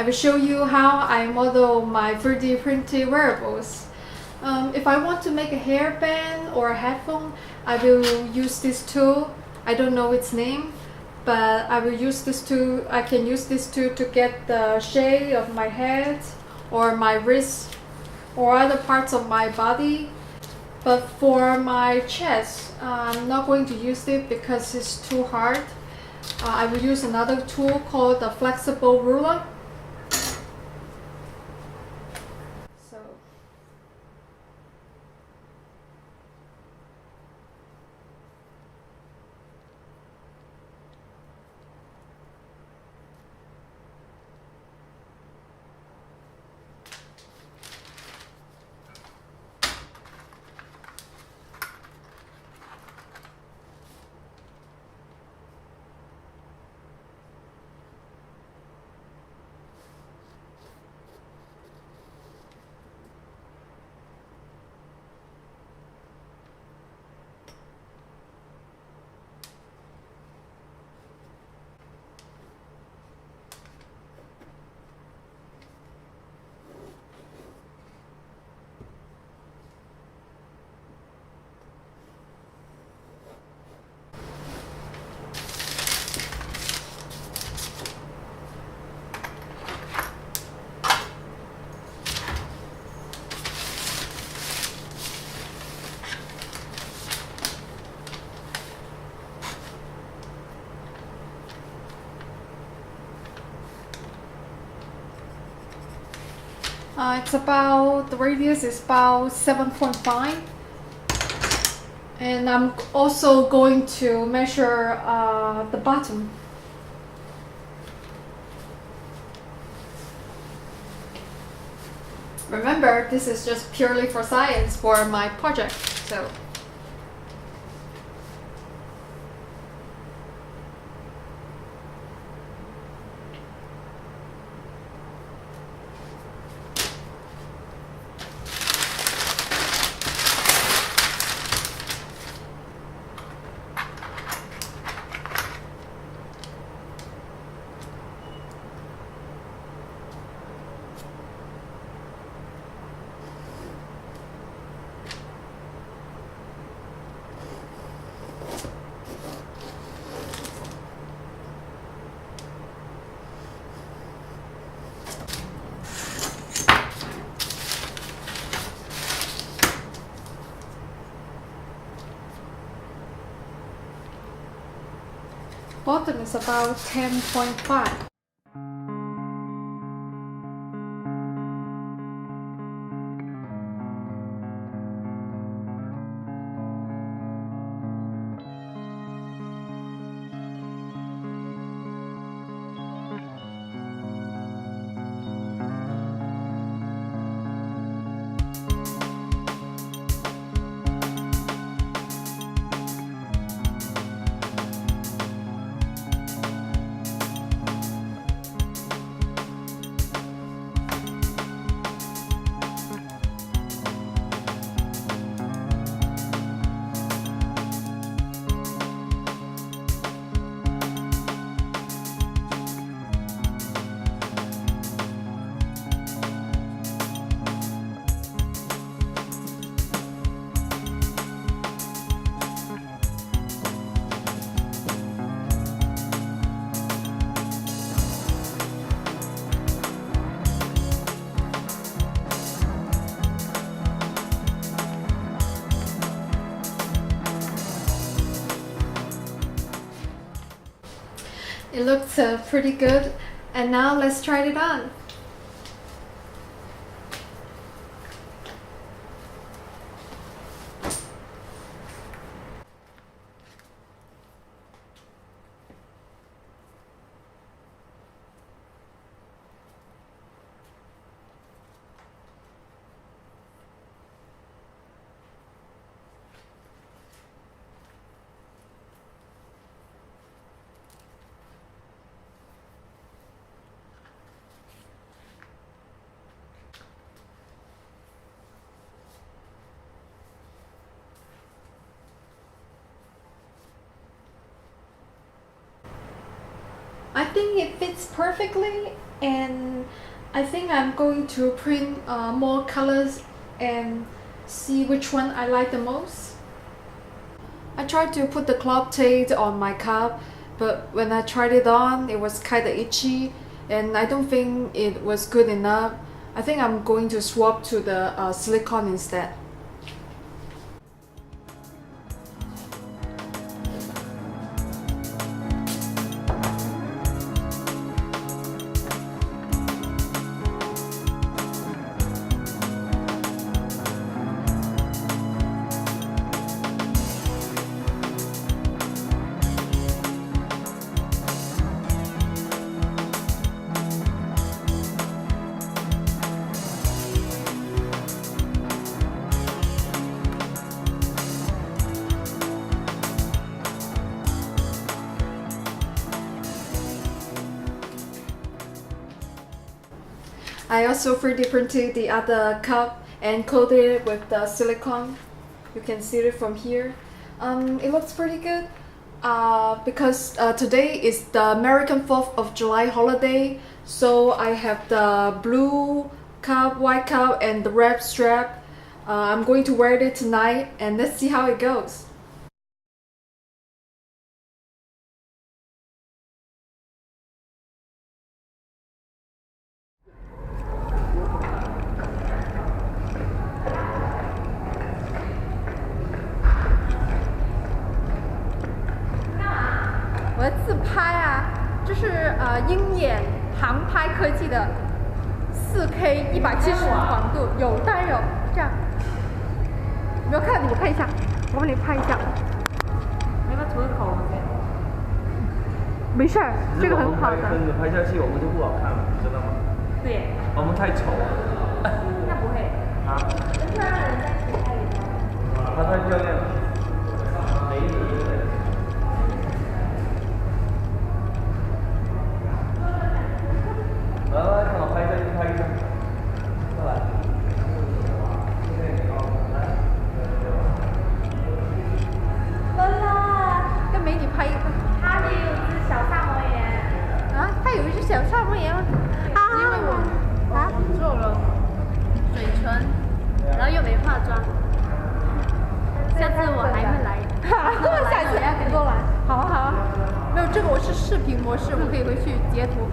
will show you how I model my 3D printed wearables. If I want to make a hairband or a headphone, I will use this tool. I don't know its name, but I will use this tool. I can use this tool to get the shape of my head or my wrist or other parts of my body. But for my chest, I'm not going to use it because it's too hard. I will use another tool called the flexible ruler. So the radius is about 7.5, and I'm also going to measure the bottom. Remember, this is just purely for science for my project, so. Bottom is about 10.5. It looks pretty good, and now let's try it on. I think it fits perfectly, And I think I'm going to print more colors and see which one I like the most. I tried to put the cloth tape on my cup, but when I tried it on, it was kind of itchy and I don't think it was good enough. I think I'm going to swap to the silicone instead. I also 3D printed the other cup and coated it with the silicone. You can see it from here. It looks pretty good because today is the American 4th of July holiday. So I have the blue cup, white cup, and the red strap. I'm going to wear it tonight and let's see how it goes.我的自拍啊，这是鹰眼航拍科技的4K 170广度，有当然有这样，有没有看？你看一下，我帮你拍一下。你要不要涂个口红？没事儿，这个很好的。跟着拍下去我们就不好看了，你知道吗？对。我们太丑了。那不会。啊。跟漂亮的人在一起拍也漂亮。她太漂亮了。美女。来，看我拍一下，拍一下，过来。啦，跟美女拍一个。他也有一只小萨摩耶。啊，他有一只小萨摩耶吗？啊，因为我做了嘴唇，然后又没化妆。下次我还会来。下次给过来。好啊好啊。没有这个我是视频模式，我可以回去截图。